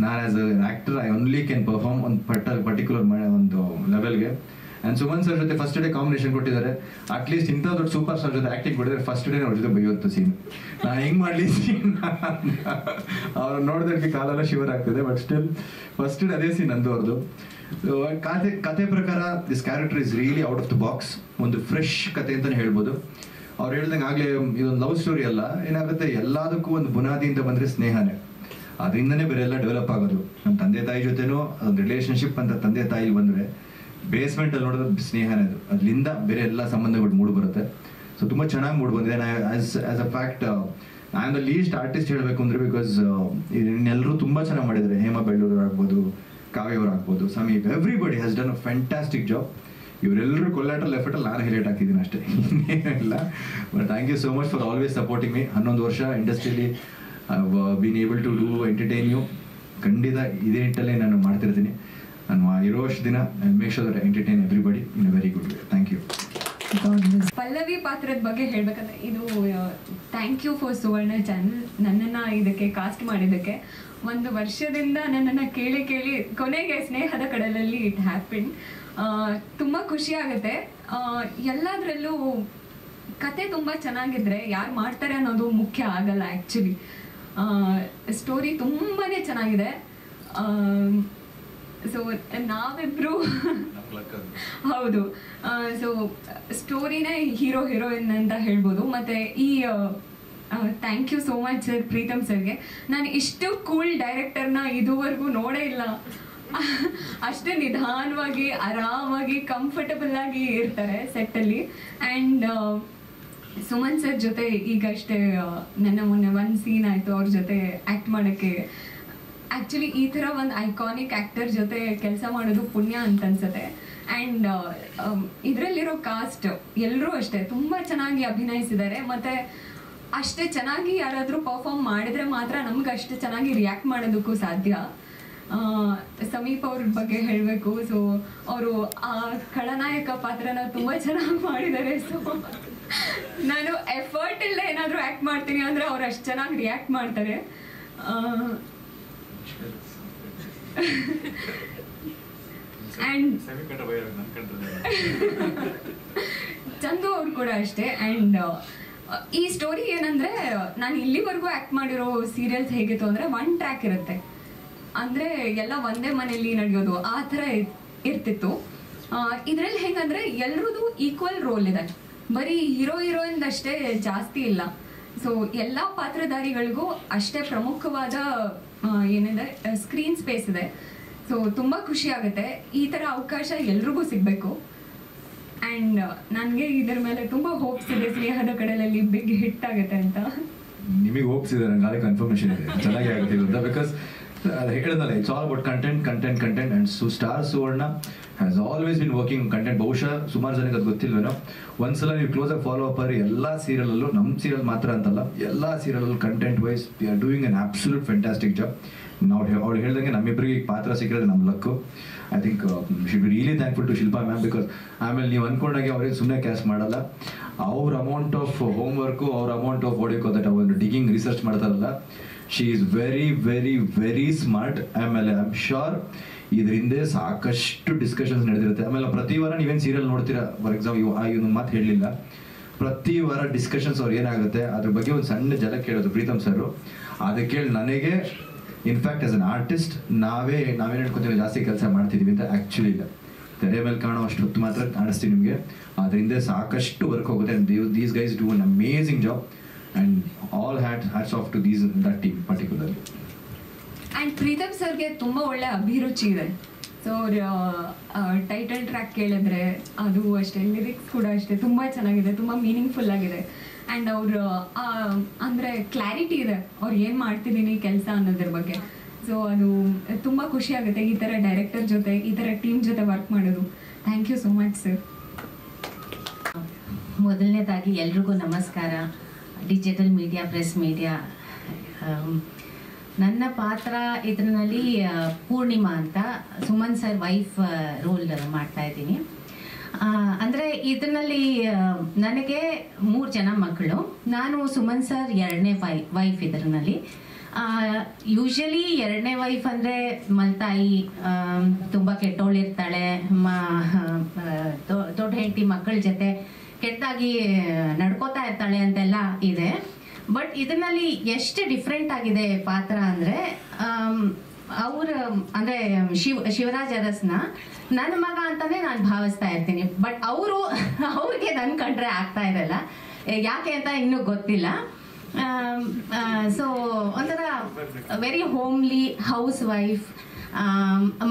ನಾನು as an actor I only can perform ಒಂದು ಪರ್ಟಿಕ್ಯುಲರ್ ಒಂದು ಲೆವೆಲ್ಗೆ. ಆ್ಯಂಡ್ ಸುಮನ್ ಸರ್ ಜೊತೆ ಫಸ್ಟ್ ಡೇ ಕಾಂಬಿನೇಷನ್ ಕೊಟ್ಟಿದ್ದಾರೆ. ಅಟ್ಲೀಸ್ಟ್ ಇಂಥ ದೊಡ್ಡ ಸೂಪರ್ ಸ್ಟಾರ್ ಜೊತೆ ಆ್ಯಕ್ಟಿಂಗ್ ಕೊಟ್ಟಿದ್ದಾರೆ, ಫಸ್ಟ್ ಡೇ ಅವ್ರ ಜೊತೆ ಬೈಯುವಂಥ ಸೀನ್. ನಾನು ಹೆಂಗೆ ಮಾಡಲಿ ಸೀನ್ ಅವ್ರು ನೋಡಿದಕ್ಕೆ ಕಾಲೆಲ್ಲ ಶಿವರ್ ಆಗ್ತದೆ. ಬಟ್ ಸ್ಟಿಲ್ ಫಸ್ಟ್ ಡೇ ಅದೇ ಸೀನ್ ಅಂದು ಅವ್ರದ್ದು. ಕತೆ ಪ್ರಕಾರ this character is really out of the box. ಒಂದು ಫ್ರೆಶ್ ಕತೆ ಅಂತಲೇ ಹೇಳ್ಬೋದು. ಅವ್ರು ಹೇಳ್ದಂಗೆ ಆಗಲೇ ಇದೊಂದು ಲವ್ ಸ್ಟೋರಿ ಅಲ್ಲ, ಏನಾಗುತ್ತೆ ಎಲ್ಲದಕ್ಕೂ ಒಂದು ಬುನಾದಿ ಅಂತ ಬಂದರೆ ಸ್ನೇಹನೇ. ಅದರಿಂದನೇ ಬೇರೆ ಎಲ್ಲ ಡೆವಲಪ್ ಆಗೋದು. ನಮ್ಮ ತಂದೆ ತಾಯಿ ಜೊತೆನೂ ಒಂದು ರಿಲೇಷನ್ಶಿಪ್ ಅಂತ ತಂದೆ ತಾಯಿ ಬಂದರೆ ಬೇಸ್ಮೆಂಟಲ್ಲಿ ನೋಡೋದು ಸ್ನೇಹನೇ ಅದು, ಅದರಿಂದ ಬೇರೆ ಎಲ್ಲ ಸಂಬಂಧಗಳು ಮೂಡ್ ಬರುತ್ತೆ. ಸೊ ತುಂಬ ಚೆನ್ನಾಗಿ ಮೂಡ್ ಬಂದಿದೆ. As a fact I am the least artist ಹೇಳಬೇಕು ಅಂದರೆ, ಬಿಕಾಸ್ ಇನ್ನೆಲ್ಲರೂ ತುಂಬ ಚೆನ್ನಾಗಿ ಮಾಡಿದ್ದಾರೆ. ಹೇಮಾ ಬೆಳ್ಳೂರು ಆಗ್ಬೋದು, ಕಾವ್ಯ ಅವರು ಆಗ್ಬೋದು, Sameep, everybody has done a fantastic job. ಇವರೆಲ್ಲರೂ ಕೊಲ್ಯಾಟ್ರಲ್ ಎಫರ್ಟಲ್ಲಿ ನಾನು ಹೈಲೈಟ್ ಹಾಕಿದ್ದೀನಿ ಅಷ್ಟೇ, ಇನ್ನೇನಿಲ್ಲ. But thank you so much for always supporting me. 11 ವರ್ಷ ಇಂಡಸ್ಟ್ರಿಯಲ್ಲಿ I been able to do entertain you. ಖಂಡಿತ ಇದೇ ನಿಟ್ಟಲ್ಲೇ ನಾನು ಮಾಡ್ತಿರ್ತೀನಿ. ನಾನು ಇರೋ ಅಷ್ಟು ದಿನ I make sure that I entertain everybody in a very good way. Thank you. Pallavi ಪಾತ್ರದ ಬಗ್ಗೆ ಹೇಳ್ಬೇಕಂದ್ರೆ, ಇದು thank you for Suvarna channel ನನ್ನನ್ನು ಇದಕ್ಕೆ ಕಾಸ್ಟ್ ಮಾಡಿದ್ದಕ್ಕೆ. 1 ವರ್ಷದಿಂದ ನನ್ನನ್ನು ಕೇಳಿ ಕೊನೆಗೆ ಸ್ನೇಹದ ಕಡಲಲ್ಲಿ ಇಟ್ ಹ್ಯಾಪನ್. ತುಂಬ ಖುಷಿ ಆಗುತ್ತೆ. ಎಲ್ಲದರಲ್ಲೂ ಕತೆ ತುಂಬ ಚೆನ್ನಾಗಿದ್ರೆ ಯಾರು ಮಾಡ್ತಾರೆ ಅನ್ನೋದು ಮುಖ್ಯ ಆಗಲ್ಲ. ಆ್ಯಕ್ಚುಲಿ ಸ್ಟೋರಿ ತುಂಬಾ ಚೆನ್ನಾಗಿದೆ. ಸೊ ನಾವಿಬ್ರು ಹೌದು, ಸೊ ಸ್ಟೋರಿನೇ ಹೀರೋಯಿನ್ ಅಂತ ಹೇಳ್ಬೋದು. ಮತ್ತು ಈ thank you so much sir, Pritam ಸರ್ಗೆ. ನಾನು ಇಷ್ಟು ಕೂಲ್ ಡೈರೆಕ್ಟರ್ನ ಇದುವರೆಗೂ ನೋಡೇ ಇಲ್ಲ. ಅಷ್ಟೇ ನಿಧಾನವಾಗಿ, ಆರಾಮಾಗಿ, ಕಂಫರ್ಟಬಲ್ ಆಗಿ ಇರ್ತಾರೆ ಸೆಟ್ಟಲ್ಲಿ. ಆ್ಯಂಡ್ ಸುಮನ್ ಸರ್ ಜೊತೆ ಈಗಷ್ಟೇ ನನ್ನ ಮೊನ್ನೆ ಒಂದು ಸೀನ್ ಆಯಿತು, ಅವ್ರ ಜೊತೆ ಆ್ಯಕ್ಟ್ ಮಾಡೋಕ್ಕೆ. ಆ್ಯಕ್ಚುಲಿ ಈ ಥರ ಒಂದು ಐಕಾನಿಕ್ ಆ್ಯಕ್ಟರ್ ಜೊತೆ ಕೆಲಸ ಮಾಡೋದು ಪುಣ್ಯ ಅಂತ ಅನ್ಸುತ್ತೆ. ಆ್ಯಂಡ್ ಇದರಲ್ಲಿರೋ ಕಾಸ್ಟ್ ಎಲ್ಲರೂ ಅಷ್ಟೇ ತುಂಬ ಚೆನ್ನಾಗಿ ಅಭಿನಯಿಸಿದ್ದಾರೆ. ಮತ್ತು ಅಷ್ಟೇ ಚೆನ್ನಾಗಿ ಯಾರಾದರೂ ಪರ್ಫಾರ್ಮ್ ಮಾಡಿದರೆ ಮಾತ್ರ ನಮ್ಗೆ ಅಷ್ಟೇ ಚೆನ್ನಾಗಿ ರಿಯಾಕ್ಟ್ ಮಾಡೋದಕ್ಕೂ ಸಾಧ್ಯ. ಸಮೀಪ್ ಅವ್ರ ಬಗ್ಗೆ ಹೇಳಬೇಕು. ಸೊ ಅವರು ಆ ಖಳನಾಯಕ ಪಾತ್ರನ ತುಂಬ ಚೆನ್ನಾಗಿ ಮಾಡಿದ್ದಾರೆ. ಸೊ ನಾನು ಎಫರ್ಟ್ ಇಲ್ಲದೆ ಏನಾದರೂ ಆ್ಯಕ್ಟ್ ಮಾಡ್ತೀನಿ ಅಂದರೆ ಅವ್ರು ಅಷ್ಟು ಚೆನ್ನಾಗಿ ರಿಯಾಕ್ಟ್ ಮಾಡ್ತಾರೆ. ಆ್ಯಂಡ್ ಚಂದು ಅವ್ರು ಕೂಡ ಅಷ್ಟೇ. ಆ್ಯಂಡ್ ಈ ಸ್ಟೋರಿ ಏನಂದರೆ, ನಾನು ಇಲ್ಲಿವರೆಗೂ ಆ್ಯಕ್ಟ್ ಮಾಡಿರೋ ಸೀರಿಯಲ್ಸ್ ಹೇಗಿತ್ತು ಅಂದರೆ 1 ಟ್ರ್ಯಾಕ್ ಇರುತ್ತೆ, ಅಂದರೆ ಎಲ್ಲ ಒಂದೇ ಮನೆಯಲ್ಲಿ ನಡೆಯೋದು, ಆ ಥರ ಇರ್ತಿತ್ತು. ಇದರಲ್ಲಿ ಹೇಗಂದರೆ ಎಲ್ರದ್ದು ಈಕ್ವಲ್ ರೋಲ್ ಇದೆ, ಬರೀ ಹೀರೋಯಿನ್ ಅಷ್ಟೇ ಜಾಸ್ತಿ ಇಲ್ಲ. ಸೊ ಎಲ್ಲ ಪಾತ್ರಧಾರಿಗಳಿಗೂ ಅಷ್ಟೇ ಪ್ರಮುಖವಾದ ಏನಿದೆ ಸ್ಕ್ರೀನ್ ಸ್ಪೇಸ್ ಇದೆ. ಸೊ ತುಂಬ ಖುಷಿ ಆಗುತ್ತೆ. ಈ ಥರ ಅವಕಾಶ ಎಲ್ರಿಗೂ ಸಿಗಬೇಕು. ಆ್ಯಂಡ್ ನನಗೆ ಇದರ ಮೇಲೆ ತುಂಬ ಹೋಪ್ಸ್ ಇದೆ, ಸ್ನೇಹದ ಕಡಲಲ್ಲಿ ಬಿಗ್ ಹಿಟ್ ಆಗುತ್ತೆ ಅಂತ. ನಿಮಗೆ ಹೋಪ್ಸ್ ಇದೆ, ನನಗೆ ಕನ್ಫರ್ಮೇಷನ್ ಇದೆ ಚೆನ್ನಾಗಿ ಆಗುತ್ತೆ ಅಂತ. ಬಿಕಾಸ್ ಅದು ಹೇಳಿದ್ನಲ್ಲ, it's all about content and star Suvarna has always been working content. ಬಹುಶಃ ಸುಮಾರು ಜನಕ್ಕೆ ಅದು ಗೊತ್ತಿಲ್ವೇನೋ. ಒಂದ್ಸಲ ನೀವು ಕ್ಲೋಸಾಗಿ ಫಾಲೋ ಅಪ್ ಆಗಿ ಎಲ್ಲ ಸೀರಿಯಲಲ್ಲೂ, ನಮ್ಮ ಸೀರಿಯಲ್ ಮಾತ್ರ ಅಂತಲ್ಲ, ಎಲ್ಲ ಸೀರಿಯಲಲ್ಲೂ content wise we are doing an absolute fantastic job. ನಾವು ಅವ್ರು ಹೇಳ್ದಂಗೆ ನಮ್ಮಿಬ್ಬರಿಗೆ ಈಗ ಪಾತ್ರ ಸಿಕ್ಕಿರೋದು ನಮ್ಮ luck. I think should be really thankful to Shilpa ma'am. Because ಆಮೇಲೆ ನೀವು ಅಂದ್ಕೊಂಡಾಗೆ ಅವ್ರಿಗೆ ಸುಮ್ಮನೆ ಕ್ಯಾಸ್ಟ್ ಮಾಡಲ್ಲ. ಅವ್ರ ಅಮೌಂಟ್ ಆಫ್ ಹೋಮ್ ವರ್ಕು, ಅವ್ರ ಅಮೌಂಟ್ ಆಫ್ ಓಡಿಕೋ ದಟ್ ಒಂದು ಡಿಗಿಂಗ್ ರಿಸರ್ಚ್ ಮಾಡ್ತಾರಲ್ಲ, she is very very very smart. ಆಮೇಲೆ ಐ ಆಮ್ ಶ್ಯೂರ್ ಇದರಿಂದ ಸಾಕಷ್ಟು ಡಿಸ್ಕಷನ್ಸ್ ನಡೆದಿರುತ್ತೆ. ಆಮೇಲೆ ಪ್ರತಿ ವಾರ ನೀವೇನು ಸೀರಿಯಲ್ ನೋಡ್ತೀರಾ, ಫಾರ್ ಎಕ್ಸಾಂಪಲ್ ಇವನೊಂದು ಮಾತು ಹೇಳಲಿಲ್ಲ, ಪ್ರತಿ ವಾರ ಡಿಸ್ಕಷನ್ಸ್ ಅವ್ರು ಏನಾಗುತ್ತೆ ಅದ್ರ ಬಗ್ಗೆ ಒಂದು ಸಣ್ಣ ಜಲ ಕೇಳೋದು ಪ್ರೀತಮ್ ಸರ್. ಅದಕ್ಕೆ ಕೇಳಿ ನನಗೆ ಇನ್ಫ್ಯಾಕ್ಟ್ ಆಸ್ ಅನ್ ಆರ್ಟಿಸ್ಟ್ ನಾವೇನು ಹೇಳ್ಕೊತೀವಿ ಜಾಸ್ತಿ ಕೆಲಸ ಮಾಡ್ತಿದ್ದೀವಿ ಅಂತ ಆ್ಯಕ್ಚುಲಿ ಇಲ್ಲ. ತೆರೆ ಮೇಲೆ ಕಾಣೋ ಅಷ್ಟು ಹೊತ್ತು ಮಾತ್ರ ಕಾಣಿಸ್ತೀವಿ ನಿಮಗೆ, ಅದರಿಂದ ಸಾಕಷ್ಟು ವರ್ಕ್ ಹೋಗುತ್ತೆ. And these guys do an amazing job and all hats off to that team particularly. And Pritam ಸರ್ಗೆ ತುಂಬ ಒಳ್ಳೆ ಅಭಿರುಚಿ ಇದೆ. ಸೊ ಅವ್ರ ಟೈಟಲ್ ಟ್ರ್ಯಾಕ್ ಕೇಳಿದ್ರೆ ಅದು ಅಷ್ಟೇ, ಲಿರಿಕ್ಸ್ ಕೂಡ ಅಷ್ಟೇ ತುಂಬ ಚೆನ್ನಾಗಿದೆ, ತುಂಬ ಮೀನಿಂಗ್ಫುಲ್ ಆಗಿದೆ. ಆ್ಯಂಡ್ ಅವರು ಅಂದರೆ ಕ್ಲಾರಿಟಿ ಇದೆ ಅವ್ರು ಏನು ಮಾಡ್ತಿದ್ದೀನಿ ಕೆಲಸ ಅನ್ನೋದ್ರ ಬಗ್ಗೆ. ಸೊ ಅದು ತುಂಬ ಖುಷಿ ಆಗುತ್ತೆ ಈ ಥರ ಡೈರೆಕ್ಟರ್ ಜೊತೆ, ಈ ಥರ ಟೀಮ್ ಜೊತೆ ವರ್ಕ್ ಮಾಡೋದು. Thank you so much sir. ಮೊದಲನೇದಾಗಿ ಎಲ್ರಿಗೂ ನಮಸ್ಕಾರ. ಡಿಜಿಟಲ್ ಮೀಡಿಯಾ, ಪ್ರೆಸ್ ಮೀಡಿಯಾ, ನನ್ನ ಪಾತ್ರ ಇದರಲ್ಲಿ ಪೂರ್ಣಿಮಾ ಅಂತ ಸುಮನ್ ಸರ್ ವೈಫ್ ರೋಲ್ ಮಾಡ್ತಾ ಇದ್ದೀನಿ. ಅಂದರೆ ಇದರಲ್ಲಿ ನನಗೆ 3 ಜನ ಮಕ್ಕಳು. ನಾನು ಸುಮನ್ ಸರ್ 2ನೇ ವೈಫ್ ಇದರಲ್ಲಿ. ಯೂಶಲಿ 2ನೇ ವೈಫ್ ಅಂದರೆ ಮಲ್ತಾಯಿ, ತುಂಬ ಕೆಟ್ಟೋಳಿರ್ತಾಳೆ, ದೊಡ್ಡ ಹೆಂಡತಿ ಮಕ್ಕಳ ಜೊತೆ ಕೆಟ್ಟದಾಗಿ ನಡ್ಕೋತಾ ಇರ್ತಾಳೆ ಅಂತೆಲ್ಲ ಇದೆ. ಬಟ್ ಇದರಲ್ಲಿ ಎಷ್ಟು ಡಿಫ್ರೆಂಟ್ ಆಗಿದೆ ಪಾತ್ರ ಅಂದರೆ, ಅವ್ರ ಅಂದರೆ ಶಿವರಾಜ್ ಅರಸ್ನ ನನ್ನ ಮಗ ಅಂತಾನೆ ನಾನು ಭಾವಿಸ್ತಾ ಇರ್ತೀನಿ. ಬಟ್ ಅವ್ರಿಗೆ ನನ್ನ ಕಂಡ್ರೆ ಆಗ್ತಾ ಇರಲ್ಲ, ಯಾಕೆ ಅಂತ ಇನ್ನೂ ಗೊತ್ತಿಲ್ಲ. ಸೊ ಒಂಥರ ವೆರಿ ಹೋಮ್ಲಿ ಹೌಸ್ ವೈಫ್.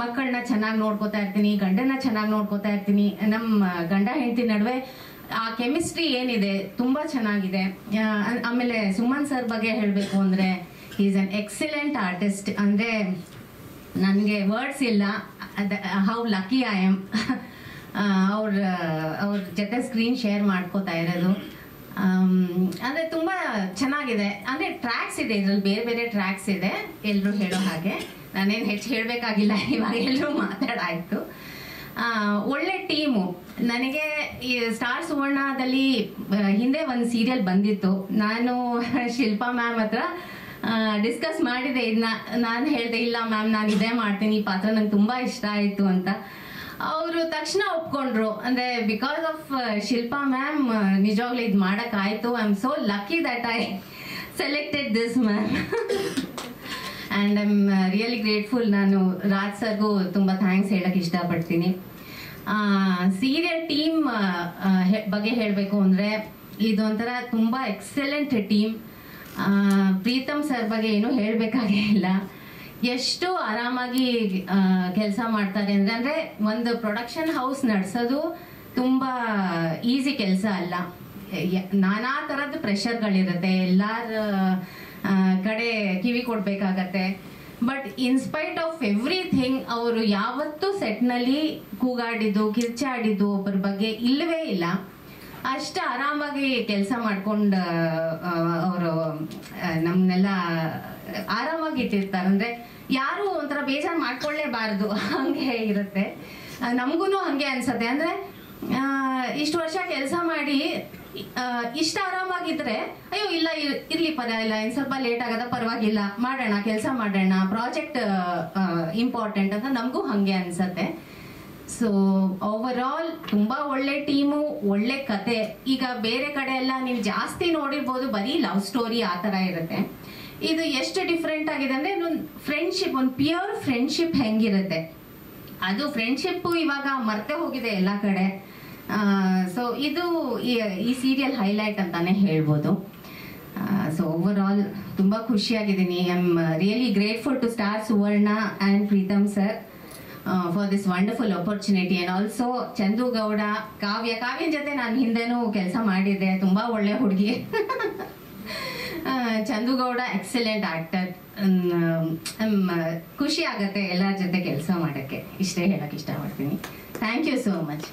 ಮಕ್ಕಳನ್ನ ಚೆನ್ನಾಗಿ ನೋಡ್ಕೋತಾ ಇರ್ತೀನಿ, ಗಂಡನ ಚೆನ್ನಾಗಿ ನೋಡ್ಕೋತಾ ಇರ್ತೀನಿ. ನಮ್ಮ ಗಂಡ ಹೆಂಡತಿ ನಡುವೆ ಆ ಕೆಮಿಸ್ಟ್ರಿ ಏನಿದೆ ತುಂಬ ಚೆನ್ನಾಗಿದೆ. ಆಮೇಲೆ ಸುಮನ್ ಸರ್ ಬಗ್ಗೆ ಹೇಳಬೇಕು ಅಂದರೆ ಈಸ್ ಅನ್ ಎಕ್ಸಲೆಂಟ್ ಆರ್ಟಿಸ್ಟ್. ಅಂದರೆ ನನಗೆ ವರ್ಡ್ಸ್ ಇಲ್ಲ, ಹೌ ಲಕ್ಕಿ ಐ ಆಮ್ ಅವ್ರ ಜೊತೆ ಸ್ಕ್ರೀನ್ ಶೇರ್ ಮಾಡ್ಕೋತಾ ಇರೋದು. ಅಂದರೆ ತುಂಬ ಚೆನ್ನಾಗಿದೆ. ಅಂದರೆ ಟ್ರ್ಯಾಕ್ಸ್ ಇದೆ ಇದರಲ್ಲಿ, ಬೇರೆ ಬೇರೆ ಟ್ರ್ಯಾಕ್ಸ್ ಇದೆ ಎಲ್ಲರೂ ಹೇಳೋ ಹಾಗೆ. ನಾನೇನು ಹೆಚ್ಚು ಹೇಳಬೇಕಾಗಿಲ್ಲ, ಇವಾಗ ಎಲ್ಲರೂ ಮಾತಾಡಾಯಿತು. ಒಳ್ಳೆ ಟೀಮು. ನನಗೆ ಈ ಸ್ಟಾರ್ ಸುವರ್ಣದಲ್ಲಿ ಹಿಂದೆ ಒಂದು ಸೀರಿಯಲ್ ಬಂದಿತ್ತು. ನಾನು ಶಿಲ್ಪಾ ಮ್ಯಾಮ್ ಹತ್ರ ಡಿಸ್ಕಸ್ ಮಾಡಿದೆ ಇದನ್ನ. ನಾನು ಹೇಳಿದೆ, ಇಲ್ಲ ಮ್ಯಾಮ್ ನಾನು ಇದೇ ಮಾಡ್ತೀನಿ, ಈ ಪಾತ್ರ ನಂಗೆ ತುಂಬ ಇಷ್ಟ ಆಯಿತು ಅಂತ. ಅವರು ತಕ್ಷಣ ಒಪ್ಕೊಂಡ್ರು. ಅಂದರೆ ಬಿಕಾಸ್ ಆಫ್ ಶಿಲ್ಪಾ ಮ್ಯಾಮ್ ನಿಜವಾಗ್ಲೂ ಇದು ಮಾಡೋಕ್ಕಾಯಿತು. I am so lucky that I selected this ma'am and I am really grateful. ನಾನು ರಾಜ್ ಸರ್ಗೂ ತುಂಬ ಥ್ಯಾಂಕ್ಸ್ ಹೇಳಕ್ಕೆ ಇಷ್ಟಪಡ್ತೀನಿ. ಸೀರಿಯಲ್ ಟೀಮ್ ಬಗ್ಗೆ ಹೇಳಬೇಕು ಅಂದರೆ ಇದೊಂಥರ ತುಂಬ ಎಕ್ಸಲೆಂಟ್ ಟೀಮ್. ಪ್ರೀತಮ್ ಸರ್ ಬಗ್ಗೆ ಏನೂ ಹೇಳಬೇಕಾಗೇ ಇಲ್ಲ. ಎಷ್ಟು ಆರಾಮಾಗಿ ಕೆಲಸ ಮಾಡ್ತಾರೆ ಅಂದರೆ ಒಂದು ಪ್ರೊಡಕ್ಷನ್ ಹೌಸ್ ನಡೆಸೋದು ತುಂಬ ಈಸಿ ಕೆಲಸ ಅಲ್ಲ. ನಾನಾ ಥರದ ಪ್ರೆಷರ್ಗಳಿರುತ್ತೆ, ಎಲ್ಲರ ಕಡೆ ಕಿವಿ ಕೊಡಬೇಕಾಗತ್ತೆ. ಬಟ್ ಇನ್ಸ್ಪೈಟ್ ಆಫ್ ಎವ್ರಿಥಿಂಗ್ ಅವರು ಯಾವತ್ತೂ ಸೆಟ್ನಲ್ಲಿ ಕೂಗಾಡಿದ್ದು ಕಿರ್ಚಾಡಿದ್ದು ಒಬ್ಬರ ಬಗ್ಗೆ ಇಲ್ಲವೇ ಇಲ್ಲ. ಅಷ್ಟು ಆರಾಮಾಗಿ ಕೆಲಸ ಮಾಡ್ಕೊಂಡು ಅವರು ನಮ್ಮನ್ನೆಲ್ಲ ಆರಾಮಾಗಿ ಇಟ್ಟಿರ್ತಾರೆ. ಅಂದರೆ ಯಾರು ಒಂಥರ ಬೇಜಾರು ಮಾಡ್ಕೊಳ್ಳೇಬಾರ್ದು, ಹಂಗೆ ಇರುತ್ತೆ. ನಮಗೂ ಹಂಗೆ ಅನ್ಸತ್ತೆ. ಅಂದರೆ ಇಷ್ಟು ವರ್ಷ ಕೆಲಸ ಮಾಡಿ ಇಷ್ಟು ಆರಾಮಾಗಿದ್ರೆ ಅಯ್ಯೋ ಇಲ್ಲ ಇರ್ಲಿ ಪರವಾಗಿಲ್ಲ, ಇನ್ನು ಸ್ವಲ್ಪ ಲೇಟ್ ಆಗದ ಪರವಾಗಿಲ್ಲ, ಮಾಡೋಣ ಕೆಲಸ ಮಾಡೋಣ, ಪ್ರಾಜೆಕ್ಟ್ ಇಂಪಾರ್ಟೆಂಟ್ ಅಂತ ನಮಗೂ ಹಾಗೆ ಅನ್ಸತ್ತೆ. ಸೊ ಓವರ್ ಆಲ್ ತುಂಬ ಒಳ್ಳೆ ಟೀಮು, ಒಳ್ಳೆ ಕತೆ. ಈಗ ಬೇರೆ ಕಡೆ ಎಲ್ಲ ನೀವು ಜಾಸ್ತಿ ನೋಡಿರ್ಬೋದು, ಬರೀ ಲವ್ ಸ್ಟೋರಿ ಆ ಥರ ಇರುತ್ತೆ. ಇದು ಎಷ್ಟು ಡಿಫ್ರೆಂಟ್ ಆಗಿದೆ ಅಂದರೆ ಒಂದು ಫ್ರೆಂಡ್ಶಿಪ್, ಒಂದು ಪ್ಯೂರ್ ಫ್ರೆಂಡ್ಶಿಪ್ ಹೆಂಗಿರುತ್ತೆ ಅದು ಫ್ರೆಂಡ್ಶಿಪ್ಪು ಇವಾಗ ಮರ್ತೆ ಹೋಗಿದೆ ಎಲ್ಲ ಕಡೆ. ಸೊ ಇದು ಈ ಸೀರಿಯಲ್ ಹೈಲೈಟ್ ಅಂತಾನೆ ಹೇಳ್ಬೋದು. ಸೊ ಓವರ್ ಆಲ್ ತುಂಬ ಖುಷಿಯಾಗಿದ್ದೀನಿ. I am really grateful to Star Suvarna and Pritam sir for this wonderful opportunity. And also Chandu Gowda, ಕಾವ್ಯನ ಜೊತೆ ನಾನು ಹಿಂದೆನೂ ಕೆಲಸ ಮಾಡಿದ್ದೆ, ತುಂಬ ಒಳ್ಳೆ ಹುಡುಗಿ. Chandu Gowda excellent actor. ಖುಷಿ ಆಗುತ್ತೆ ಎಲ್ಲರ ಜೊತೆ ಕೆಲಸ ಮಾಡೋಕ್ಕೆ. ಇಷ್ಟೇ ಹೇಳಕ್ಕೆ ಇಷ್ಟಪಡ್ತೀನಿ. Thank you so much.